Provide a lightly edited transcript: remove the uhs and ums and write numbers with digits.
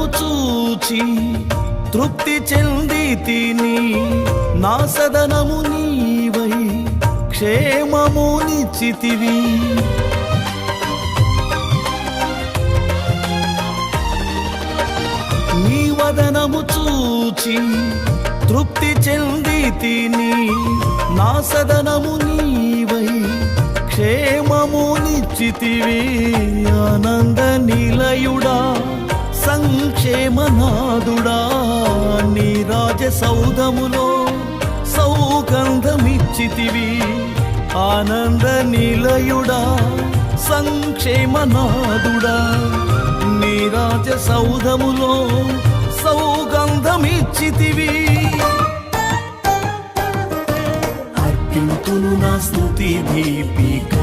వదనము చూచి తృప్తి చెంది తిని, నా సదనము నీవై క్షేమమునిచ్చితివి. నీ వదనము చూచి తృప్తి చెంది తిని, నా సదనము నీవై క్షేమమునిచ్చితివి. ఆనంద నిలయుడా సంక్షేమనాదుడా, నీ రాజ సౌధములో సౌగంధమిచ్చితివి. ఆనంద నిలయుడా సంక్షేమనాదుడా, నీ రాజ సౌధములో సౌగంధమిచ్చితివి. అర్పింతును నా స్తుతి దీపిక,